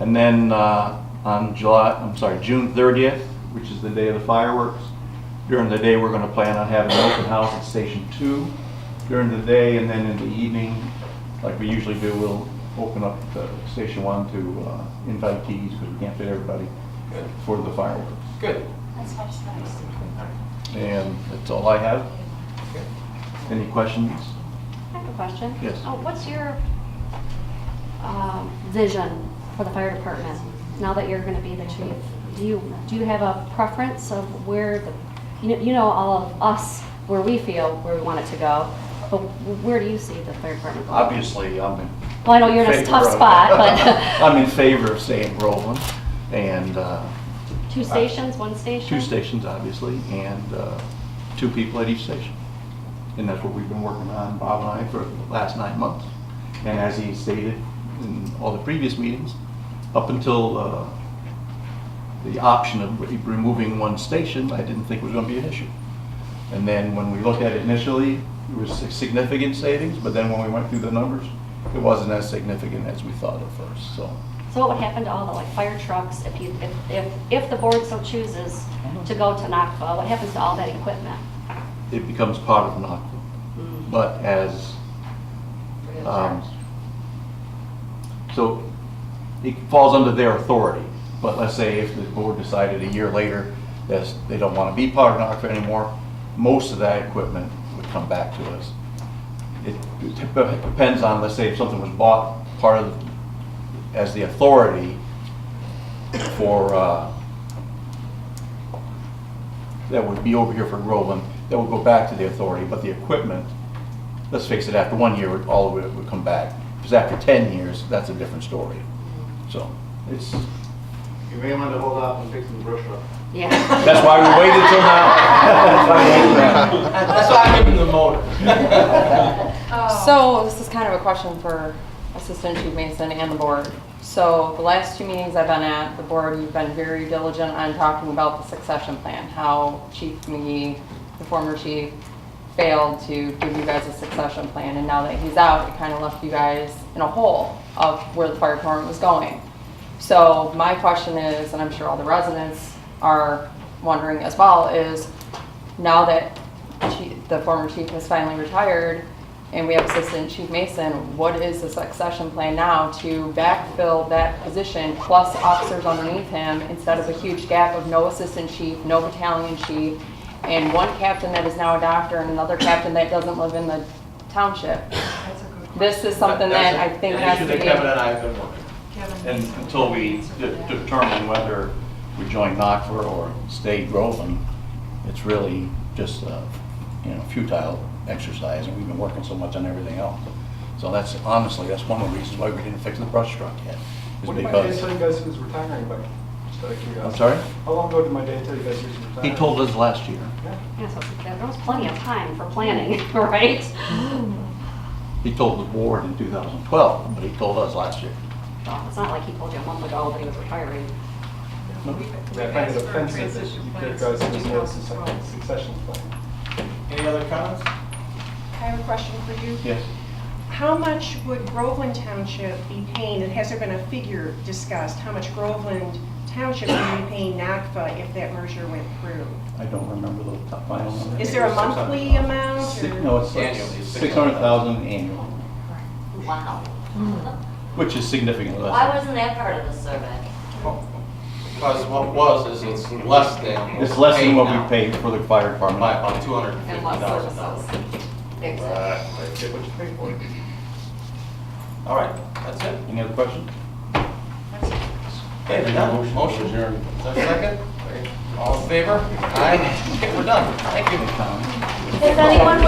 And then on June 30th, which is the day of the fireworks, during the day we're going to plan on having an open house at Station 2 during the day, and then in the evening, like we usually do, we'll open up Station 1 to invitees, because we can't fit everybody for the fireworks. Good. That's nice. And that's all I have. Any questions? I have a question. Yes. What's your vision for the fire department now that you're going to be the chief? Do you have a preference of where the, you know all of us, where we feel where we want it to go, but where do you see the fire department going? Obviously, I'm in Well, I know you're in a favor tough of- spot, but I'm in favor of staying Groveland, and 2 stations, 1 station? 2 stations, obviously, and 2 people at each station. And that's what we've been working on, Bob and I, for the last 9 months. And as he stated in all the previous meetings, up until the option of removing 1 station, I didn't think it was going to be an issue. And then when we looked at it initially, it was significant savings, but then when we went through the numbers, it wasn't as significant as we thought at first. So So what would happen to all the fire trucks if the board so chooses to go to Knoxville? What happens to all that equipment? it becomes part of Knoxville. But as so it falls under their authority. But let's say if the board decided a year later that they don't want to be part of Knoxville anymore, most of that equipment would come back to us. It depends on, let's say, if something was bought part of as the authority for that would be over here for Groveland, that would go back to the authority, but the equipment, let's face it, after 1 year, all of it would come back. Because after 10 years, that's a different story. So it's, You may want to hold off on fixing the brush truck. Yeah. that's why we waited till now. That's why I'm giving the motor. So this is kind of a question for Assistant Chief Mason and the board. So the last 2 meetings I've been at, the board, you've been very diligent on talking about the succession plan, how Chief McGee, the former chief, failed to give you guys a succession plan, and now that he's out, it kind of left you guys in a hole of where the fire department was going. So my question is, and I'm sure all the residents are wondering as well, is now that the former chief has finally retired and we have Assistant Chief Mason, what is the succession plan now to backfill that position plus officers underneath him instead of a huge gap of no assistant chief, no battalion chief, and 1 captain that is now a doctor and another captain that doesn't live in the township? This is something that I think has to be. Kevin and I have been working. And until we determine whether we join Knoxville or stay Groveland, it's really just futile exercise, and we've been working so much on everything else. So that's honestly, that's one of the reasons why we didn't fix the brush truck yet. When did my dad tell you guys he was retiring by? Just out of curiosity. I'm sorry? How long ago did my dad tell you guys he was retiring? He told us last year. Yeah, so there was plenty of time for planning, right? He told the board in 2012, but he told us last year. Well, it's not like he told you a month ago that he was retiring. I find it offensive that you guys there's no succession plan. Any other comments? I have a question for you. Yes. How much would Groveland Township be paying, and has there been a figure discussed, how much Groveland Township would be paying NACFA if that merger went through? I don't remember the final number. Is there a monthly amount? Or? No, it's like Annually, 600,000 annual, Wow. which is significantly Why less. wasn't that part of the survey? Because what was is it's less than. It's less than what now. we paid for the fire department. By about And what $250,000. services? Exactly. Get what you pay for. All right, that's it. Any other questions? Okay, we're done. Motion. Is there a second? All in favor? Aye. Okay, we're done. Thank you. If anyone would